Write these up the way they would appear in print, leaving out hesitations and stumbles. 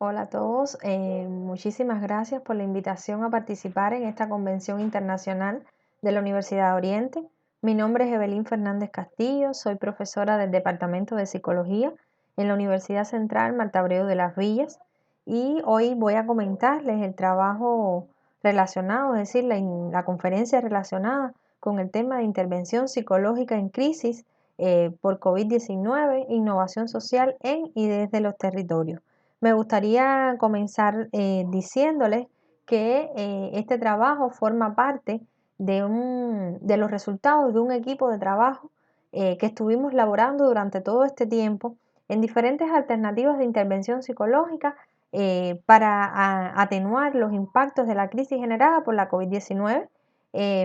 Hola a todos, muchísimas gracias por la invitación a participar en esta convención internacional de la Universidad de Oriente. Mi nombre es Evelyn Fernández Castillo, soy profesora del Departamento de Psicología en la Universidad Central Marta Abreu de las Villas y hoy voy a comentarles el trabajo relacionado, es decir, la conferencia relacionada con el tema de intervención psicológica en crisis por COVID-19, innovación social en y desde los territorios. Me gustaría comenzar diciéndoles que este trabajo forma parte de los resultados de un equipo de trabajo que estuvimos laborando durante todo este tiempo en diferentes alternativas de intervención psicológica para atenuar los impactos de la crisis generada por la COVID-19.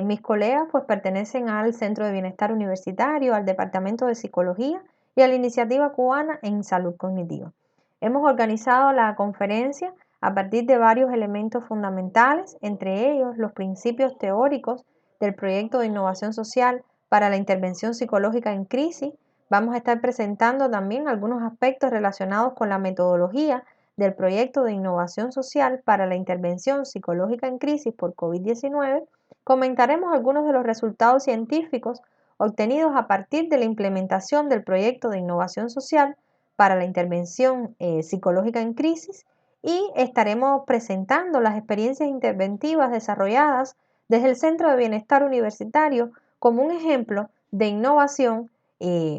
Mis colegas pues pertenecen al Centro de Bienestar Universitario, al Departamento de Psicología y a la Iniciativa Cubana en Salud Cognitiva. Hemos organizado la conferencia a partir de varios elementos fundamentales, entre ellos los principios teóricos del proyecto de innovación social para la intervención psicológica en crisis. Vamos a estar presentando también algunos aspectos relacionados con la metodología del proyecto de innovación social para la intervención psicológica en crisis por COVID-19. Comentaremos algunos de los resultados científicos obtenidos a partir de la implementación del proyecto de innovación social para la intervención psicológica en crisis y estaremos presentando las experiencias interventivas desarrolladas desde el Centro de Bienestar Universitario como un ejemplo de innovación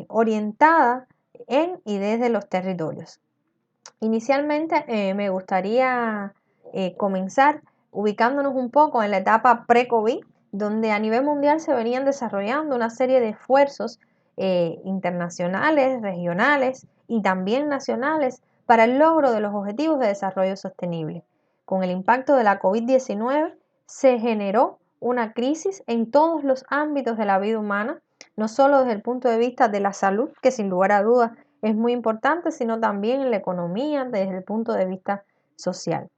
orientada en y desde los territorios. Inicialmente me gustaría comenzar ubicándonos un poco en la etapa pre-COVID, donde a nivel mundial se venían desarrollando una serie de esfuerzos internacionales, regionales y también nacionales para el logro de los objetivos de desarrollo sostenible. Con el impacto de la COVID-19 se generó una crisis en todos los ámbitos de la vida humana, no solo desde el punto de vista de la salud, que sin lugar a dudas es muy importante, sino también en la economía desde el punto de vista social.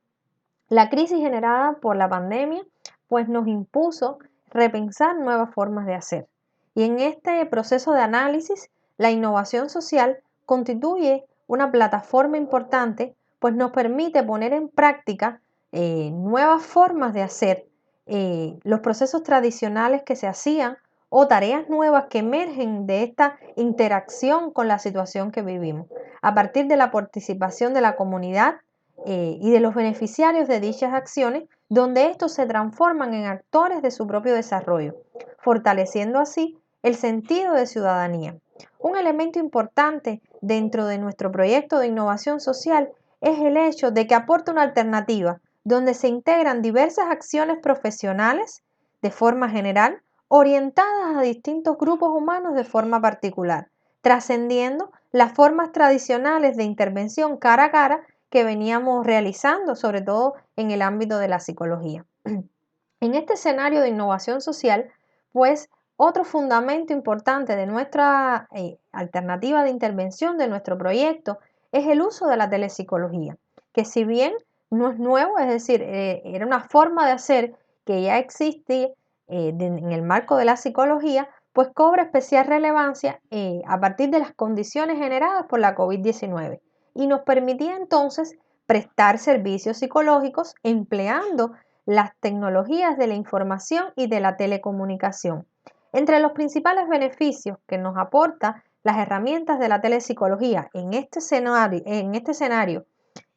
La crisis generada por la pandemia pues nos impuso repensar nuevas formas de hacer. Y en este proceso de análisis, la innovación social constituye una plataforma importante, pues nos permite poner en práctica nuevas formas de hacer los procesos tradicionales que se hacían o tareas nuevas que emergen de esta interacción con la situación que vivimos. A partir de la participación de la comunidad y de los beneficiarios de dichas acciones, donde estos se transforman en actores de su propio desarrollo, fortaleciendo así el sentido de ciudadanía. Un elemento importante dentro de nuestro proyecto de innovación social es el hecho de que aporta una alternativa donde se integran diversas acciones profesionales de forma general orientadas a distintos grupos humanos de forma particular, trascendiendo las formas tradicionales de intervención cara a cara que veníamos realizando, sobre todo en el ámbito de la psicología. En este escenario de innovación social, pues otro fundamento importante de nuestra alternativa de intervención de nuestro proyecto es el uso de la telepsicología, que si bien no es nuevo, es decir, era una forma de hacer que ya existe en el marco de la psicología, pues cobra especial relevancia a partir de las condiciones generadas por la COVID-19 y nos permitía entonces prestar servicios psicológicos empleando las tecnologías de la información y de la telecomunicación. Entre los principales beneficios que nos aporta las herramientas de la telepsicología en este escenario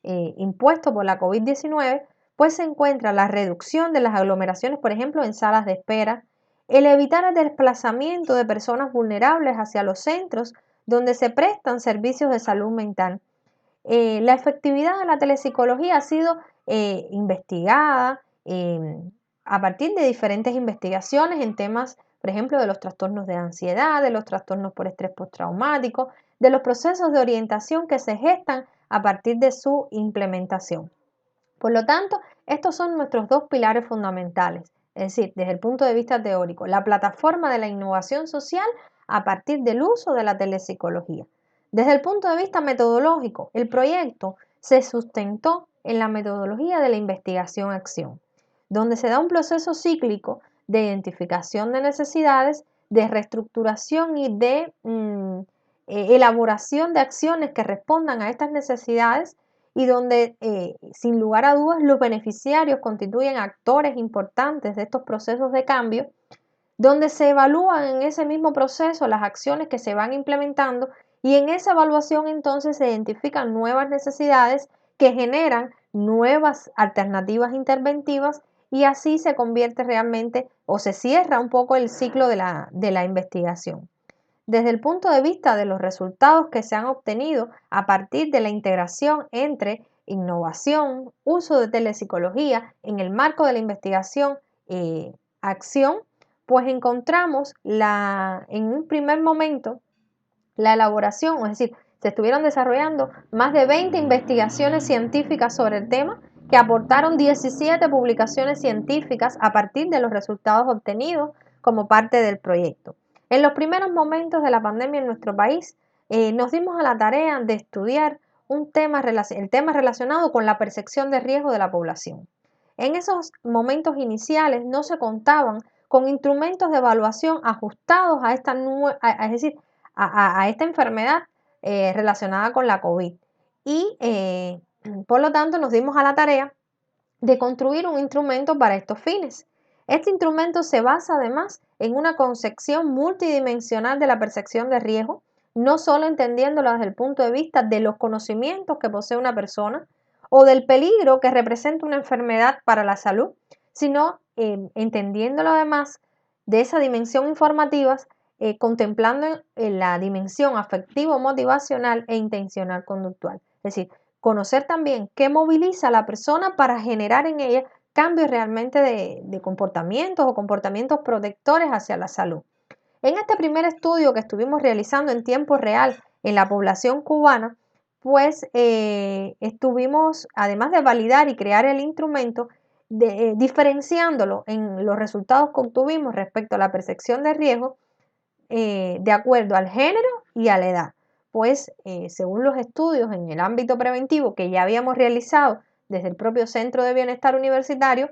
impuesto por la COVID-19, pues se encuentra la reducción de las aglomeraciones, por ejemplo, en salas de espera, el evitar el desplazamiento de personas vulnerables hacia los centros donde se prestan servicios de salud mental. La efectividad de la telepsicología ha sido investigada a partir de diferentes investigaciones en temas, por ejemplo, de los trastornos de ansiedad, de los trastornos por estrés postraumático, de los procesos de orientación que se gestan a partir de su implementación. Por lo tanto, estos son nuestros dos pilares fundamentales, es decir, desde el punto de vista teórico, la plataforma de la innovación social a partir del uso de la telepsicología. Desde el punto de vista metodológico, el proyecto se sustentó en la metodología de la investigación-acción, donde se da un proceso cíclico de identificación de necesidades, de reestructuración y de elaboración de acciones que respondan a estas necesidades y donde sin lugar a dudas los beneficiarios constituyen actores importantes de estos procesos de cambio, donde se evalúan en ese mismo proceso las acciones que se van implementando y en esa evaluación entonces se identifican nuevas necesidades que generan nuevas alternativas interventivas y así se convierte realmente o se cierra un poco el ciclo de la investigación. Desde el punto de vista de los resultados que se han obtenido a partir de la integración entre innovación, uso de telepsicología en el marco de la investigación, acción, pues encontramos en un primer momento la elaboración, es decir, se estuvieron desarrollando más de 20 investigaciones científicas sobre el tema que aportaron 17 publicaciones científicas a partir de los resultados obtenidos como parte del proyecto. En los primeros momentos de la pandemia en nuestro país, nos dimos a la tarea de estudiar el tema relacionado con la percepción de riesgo de la población. En esos momentos iniciales no se contaban con instrumentos de evaluación ajustados a esta, es decir, a esta enfermedad relacionada con la COVID. Y por lo tanto nos dimos a la tarea de construir un instrumento para estos fines. Este instrumento se basa además en una concepción multidimensional de la percepción de riesgo, no solo entendiéndolo desde el punto de vista de los conocimientos que posee una persona o del peligro que representa una enfermedad para la salud, sino entendiéndolo además de esa dimensión informativa, contemplando la dimensión afectivo-motivacional e intencional conductual. Es decir, conocer también qué moviliza a la persona para generar en ella cambios realmente de comportamientos o comportamientos protectores hacia la salud. En este primer estudio que estuvimos realizando en tiempo real en la población cubana, pues estuvimos, además de validar y crear el instrumento, diferenciándolo en los resultados que obtuvimos respecto a la percepción de riesgo de acuerdo al género y a la edad. Pues según los estudios en el ámbito preventivo que ya habíamos realizado desde el propio Centro de Bienestar Universitario,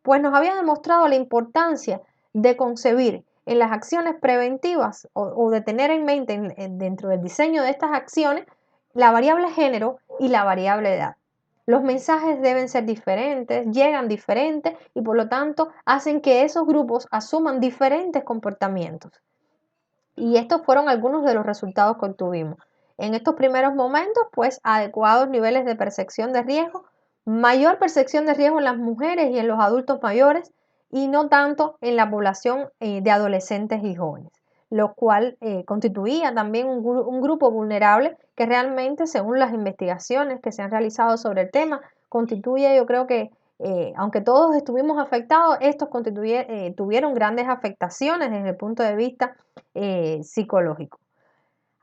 pues nos había demostrado la importancia de concebir en las acciones preventivas o de tener en mente dentro del diseño de estas acciones la variable género y la variable edad. Los mensajes deben ser diferentes, llegan diferentes y por lo tanto hacen que esos grupos asuman diferentes comportamientos. Y estos fueron algunos de los resultados que obtuvimos. En estos primeros momentos, pues adecuados niveles de percepción de riesgo, mayor percepción de riesgo en las mujeres y en los adultos mayores y no tanto en la población de adolescentes y jóvenes, lo cual constituía también un grupo vulnerable que realmente, según las investigaciones que se han realizado sobre el tema, constituye, yo creo que aunque todos estuvimos afectados, estos tuvieron grandes afectaciones desde el punto de vista psicológico.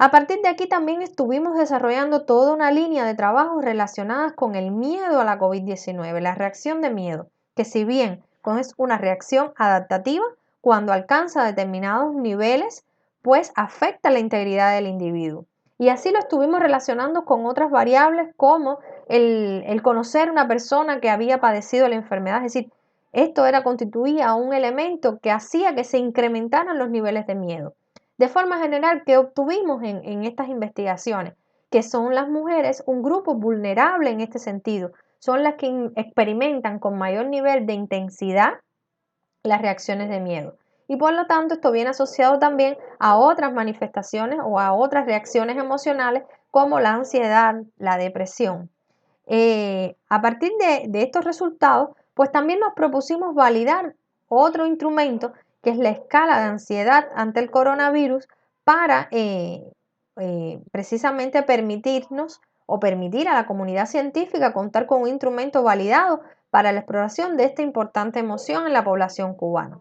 A partir de aquí también estuvimos desarrollando toda una línea de trabajos relacionadas con el miedo a la COVID-19, la reacción de miedo, que si bien es una reacción adaptativa, cuando alcanza determinados niveles, pues afecta la integridad del individuo. Y así lo estuvimos relacionando con otras variables como el conocer una persona que había padecido la enfermedad, es decir, esto constituía un elemento que hacía que se incrementaran los niveles de miedo. De forma general, ¿qué obtuvimos en estas investigaciones? Que son las mujeres un grupo vulnerable en este sentido, son las que experimentan con mayor nivel de intensidad las reacciones de miedo. Y por lo tanto, esto viene asociado también a otras manifestaciones o a otras reacciones emocionales como la ansiedad, la depresión. A partir de estos resultados, pues también nos propusimos validar otro instrumento que es la escala de ansiedad ante el coronavirus para precisamente permitirnos o permitir a la comunidad científica contar con un instrumento validado para la exploración de esta importante emoción en la población cubana.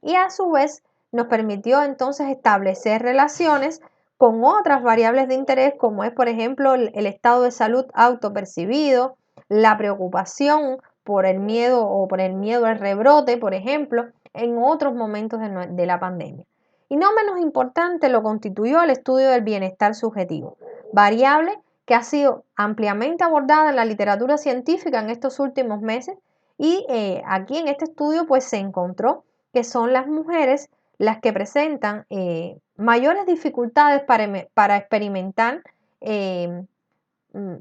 Y a su vez nos permitió entonces establecer relaciones con otras variables de interés como es por ejemplo el estado de salud autopercibido, la preocupación por el miedo o por el miedo al rebrote, por ejemplo, en otros momentos de la pandemia. Y no menos importante lo constituyó el estudio del bienestar subjetivo, variable que ha sido ampliamente abordada en la literatura científica en estos últimos meses y aquí en este estudio pues se encontró que son las mujeres las que presentan mayores dificultades para experimentar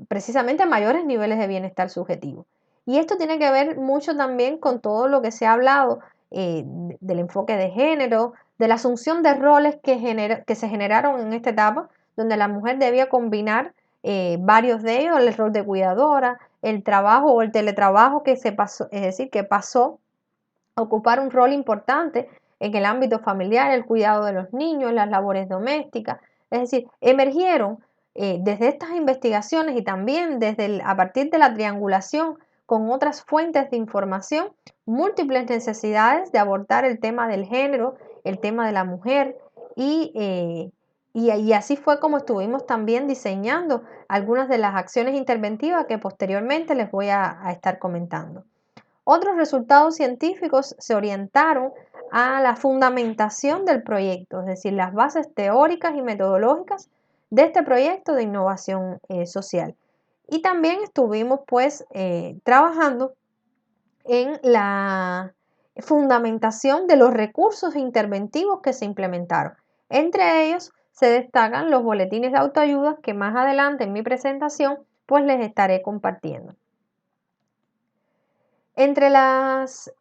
precisamente mayores niveles de bienestar subjetivo. Y esto tiene que ver mucho también con todo lo que se ha hablado del enfoque de género, de la asunción de roles que se generaron en esta etapa, donde la mujer debía combinar varios de ellos, el rol de cuidadora, el trabajo o el teletrabajo que se pasó, es decir, que pasó a ocupar un rol importante en el ámbito familiar, el cuidado de los niños, las labores domésticas. Es decir, emergieron desde estas investigaciones y también a partir de la triangulación con otras fuentes de información, múltiples necesidades de abordar el tema del género, el tema de la mujer y así fue como estuvimos también diseñando algunas de las acciones interventivas que posteriormente les voy a estar comentando. Otros resultados científicos se orientaron a la fundamentación del proyecto, es decir, las bases teóricas y metodológicas de este proyecto de innovación social. Y también estuvimos pues trabajando en la fundamentación de los recursos interventivos que se implementaron. Entre ellos se destacan los boletines de autoayuda que más adelante en mi presentación pues les estaré compartiendo. Entre las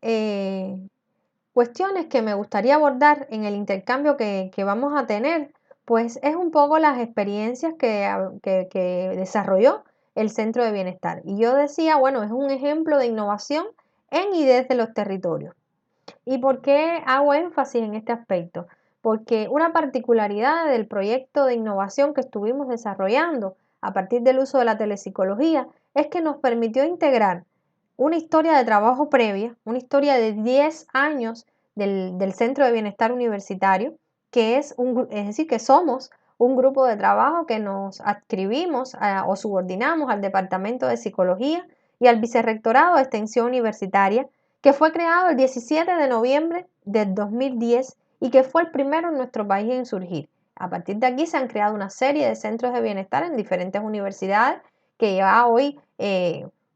cuestiones que me gustaría abordar en el intercambio que vamos a tener, pues es un poco las experiencias que desarrolló el Centro de Bienestar. Y yo decía, bueno, es un ejemplo de innovación en y desde los territorios. ¿Y por qué hago énfasis en este aspecto? Porque una particularidad del proyecto de innovación que estuvimos desarrollando a partir del uso de la telepsicología es que nos permitió integrar una historia de trabajo previa, una historia de 10 años del Centro de Bienestar Universitario, es decir, que somos un grupo de trabajo que nos adscribimos o subordinamos al Departamento de Psicología y al Vicerrectorado de Extensión Universitaria, que fue creado el 17 de noviembre del 2010 y que fue el primero en nuestro país en surgir. A partir de aquí se han creado una serie de centros de bienestar en diferentes universidades que ya hoy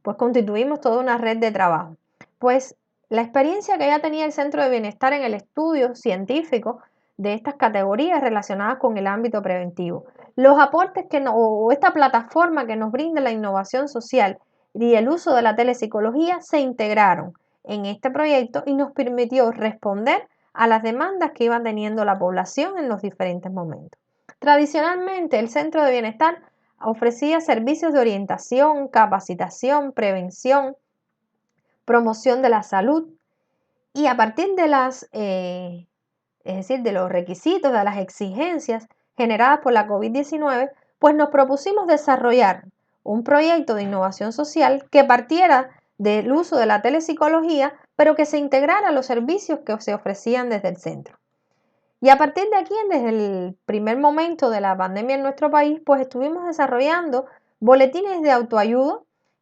pues constituimos toda una red de trabajo. Pues la experiencia que ya tenía el Centro de Bienestar en el estudio científico de estas categorías relacionadas con el ámbito preventivo, los aportes o esta plataforma que nos brinda la innovación social y el uso de la telepsicología se integraron en este proyecto y nos permitió responder a las demandas que iba teniendo la población en los diferentes momentos. Tradicionalmente, el Centro de Bienestar ofrecía servicios de orientación, capacitación, prevención, promoción de la salud y a partir de es decir, de los requisitos, de las exigencias generadas por la COVID-19, pues nos propusimos desarrollar un proyecto de innovación social que partiera del uso de la telepsicología, pero que se integrara a los servicios que se ofrecían desde el centro. Y a partir de aquí, desde el primer momento de la pandemia en nuestro país, pues estuvimos desarrollando boletines de autoayuda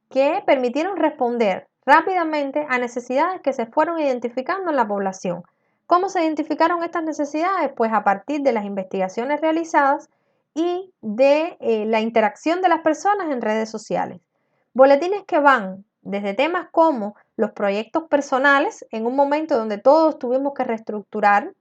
que permitieron responder rápidamente a necesidades que se fueron identificando en la población. ¿Cómo se identificaron estas necesidades? Pues a partir de las investigaciones realizadas y de la interacción de las personas en redes sociales. Boletines que van desde temas como los proyectos personales, en un momento donde todos tuvimos que reestructurar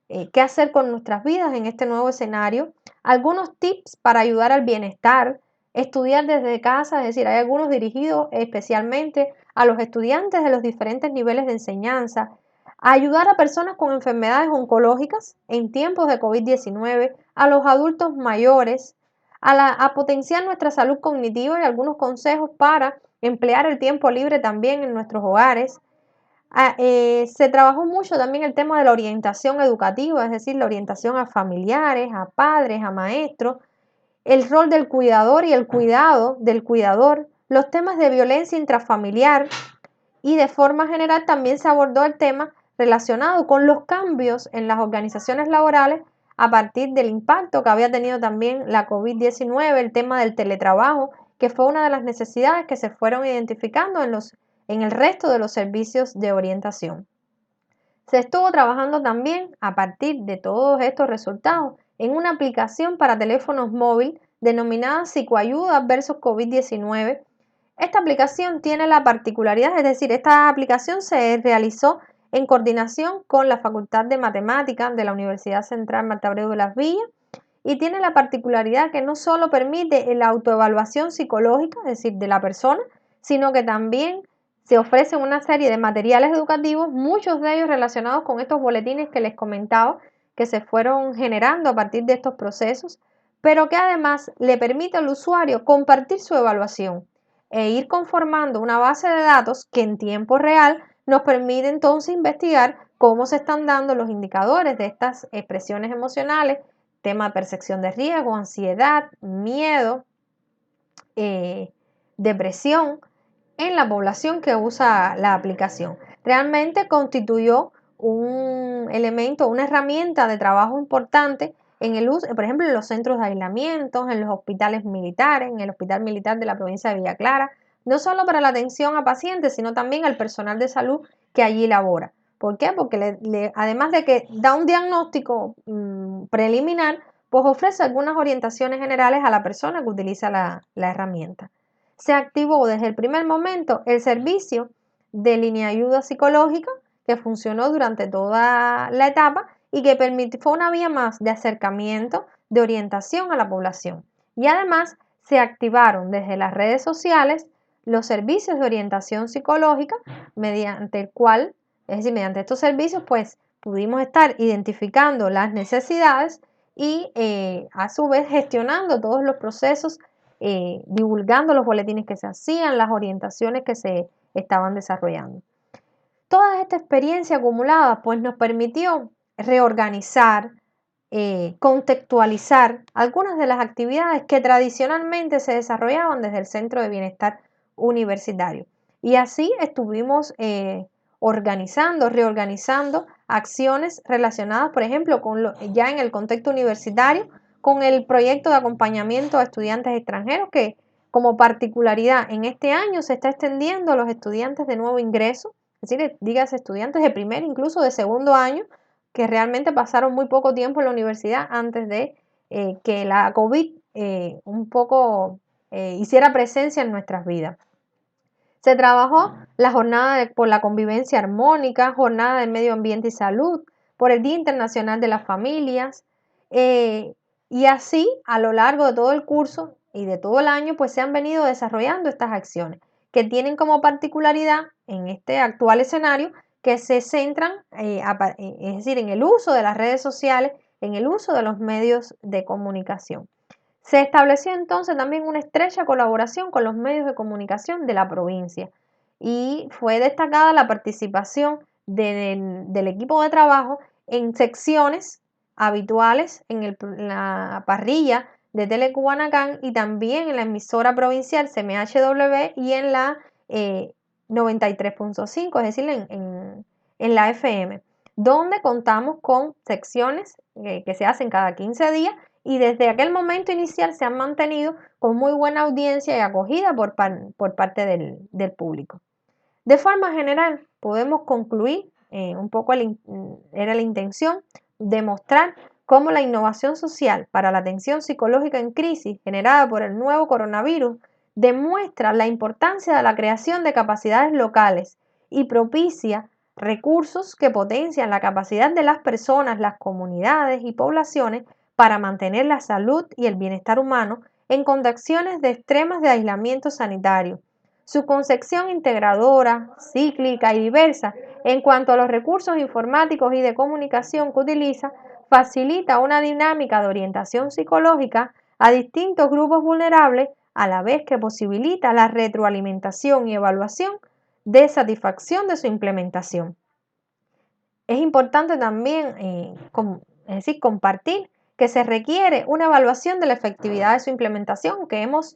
qué hacer con nuestras vidas en este nuevo escenario, algunos tips para ayudar al bienestar, estudiar desde casa, es decir, hay algunos dirigidos especialmente a los estudiantes de los diferentes niveles de enseñanza, a ayudar a personas con enfermedades oncológicas en tiempos de COVID-19, a los adultos mayores, a potenciar nuestra salud cognitiva y algunos consejos para emplear el tiempo libre también en nuestros hogares. Se trabajó mucho también el tema de la orientación educativa, es decir, la orientación a familiares, a padres, a maestros, el rol del cuidador y el cuidado del cuidador, los temas de violencia intrafamiliar y de forma general también se abordó el tema relacionado con los cambios en las organizaciones laborales a partir del impacto que había tenido también la COVID-19, el tema del teletrabajo, que fue una de las necesidades que se fueron identificando en el resto de los servicios de orientación. Se estuvo trabajando también a partir de todos estos resultados en una aplicación para teléfonos móviles denominada Psicoayuda versus COVID-19. Esta aplicación tiene la particularidad, es decir, esta aplicación se realizó en coordinación con la Facultad de Matemáticas de la Universidad Central Marta Abreu de las Villas y tiene la particularidad que no solo permite la autoevaluación psicológica, es decir, de la persona, sino que también se ofrecen una serie de materiales educativos, muchos de ellos relacionados con estos boletines que les comentaba, que se fueron generando a partir de estos procesos, pero que además le permite al usuario compartir su evaluación e ir conformando una base de datos que en tiempo real nos permite entonces investigar cómo se están dando los indicadores de estas expresiones emocionales, tema de percepción de riesgo, ansiedad, miedo, depresión, en la población que usa la aplicación. Realmente constituyó un elemento, una herramienta de trabajo importante en el uso, por ejemplo, en los centros de aislamiento, en los hospitales militares, en el Hospital Militar de la provincia de Villa Clara, no solo para la atención a pacientes, sino también al personal de salud que allí labora. ¿Por qué? Porque además de que da un diagnóstico preliminar, pues ofrece algunas orientaciones generales a la persona que utiliza la herramienta. Se activó desde el primer momento el servicio de línea de ayuda psicológica que funcionó durante toda la etapa y que fue una vía más de acercamiento, de orientación a la población. Y además se activaron desde las redes sociales los servicios de orientación psicológica mediante el cual, es decir, mediante estos servicios, pues pudimos estar identificando las necesidades y a su vez gestionando todos los procesos, divulgando los boletines que se hacían, las orientaciones que se estaban desarrollando. Toda esta experiencia acumulada pues nos permitió reorganizar, contextualizar algunas de las actividades que tradicionalmente se desarrollaban desde el Centro de Bienestar Universitario. Y así estuvimos organizando, reorganizando acciones relacionadas, por ejemplo, ya en el contexto universitario, con el proyecto de acompañamiento a estudiantes extranjeros que como particularidad en este año se está extendiendo a los estudiantes de nuevo ingreso, es decir, dígase estudiantes de primer, incluso de segundo año, que realmente pasaron muy poco tiempo en la universidad antes de que la COVID un poco hiciera presencia en nuestras vidas. Se trabajó la jornada por la convivencia armónica, jornada de medio ambiente y salud, por el Día Internacional de las Familias, y así a lo largo de todo el curso y de todo el año, pues se han venido desarrollando estas acciones que tienen como particularidad en este actual escenario que se centran, es decir, en el uso de las redes sociales, en el uso de los medios de comunicación. Se estableció entonces también una estrecha colaboración con los medios de comunicación de la provincia y fue destacada la participación del equipo de trabajo en secciones habituales en la parrilla de Telecubanacán y también en la emisora provincial CMHW y en la 93.5, es decir, en la FM, donde contamos con secciones que se hacen cada 15 días y desde aquel momento inicial se han mantenido con muy buena audiencia y acogida por parte del público. De forma general, podemos concluir, un poco era la intención, demostrar cómo la innovación social para la atención psicológica en crisis generada por el nuevo coronavirus demuestra la importancia de la creación de capacidades locales y propicia recursos que potencian la capacidad de las personas, las comunidades y poblaciones para mantener la salud y el bienestar humano en condiciones de extremas de aislamiento sanitario. Su concepción integradora, cíclica y diversa en cuanto a los recursos informáticos y de comunicación que utiliza, facilita una dinámica de orientación psicológica a distintos grupos vulnerables, a la vez que posibilita la retroalimentación y evaluación de satisfacción de su implementación. Es importante también es decir, compartir que se requiere una evaluación de la efectividad de su implementación, que hemos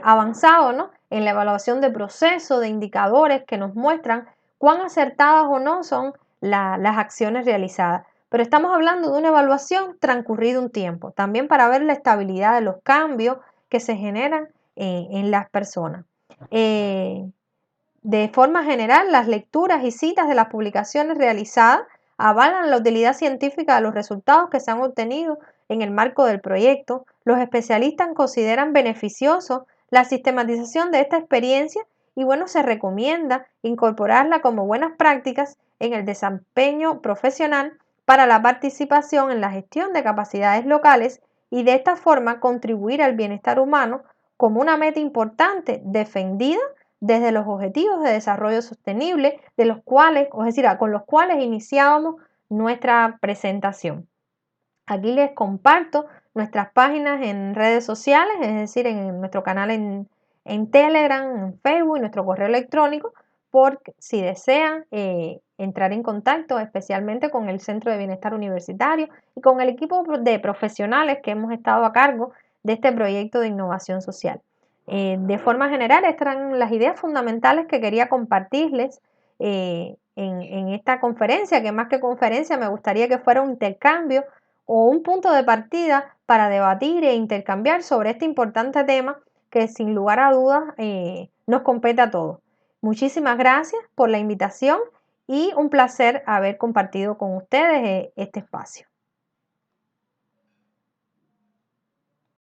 avanzado, ¿no?, en la evaluación de procesos, de indicadores que nos muestran cuán acertadas o no son las acciones realizadas. Pero estamos hablando de una evaluación transcurrido un tiempo, también para ver la estabilidad de los cambios que se generan en las personas. De forma general, las lecturas y citas de las publicaciones realizadas avalan la utilidad científica de los resultados que se han obtenido en el marco del proyecto. Los especialistas consideran beneficioso la sistematización de esta experiencia y bueno, se recomienda incorporarla como buenas prácticas en el desempeño profesional para la participación en la gestión de capacidades locales y de esta forma contribuir al bienestar humano como una meta importante defendida desde los Objetivos de Desarrollo Sostenible, de los cuales, es decir, con los cuales iniciábamos nuestra presentación. Aquí les comparto nuestras páginas en redes sociales, es decir, en nuestro canal en Telegram, en Facebook y nuestro correo electrónico, por si desean entrar en contacto especialmente con el Centro de Bienestar Universitario y con el equipo de profesionales que hemos estado a cargo de este proyecto de innovación social. De forma general, estas eran las ideas fundamentales que quería compartirles en esta conferencia, que más que conferencia me gustaría que fuera un intercambio o un punto de partida para debatir e intercambiar sobre este importante tema que sin lugar a dudas nos compete a todos. Muchísimas gracias por la invitación y un placer haber compartido con ustedes este espacio.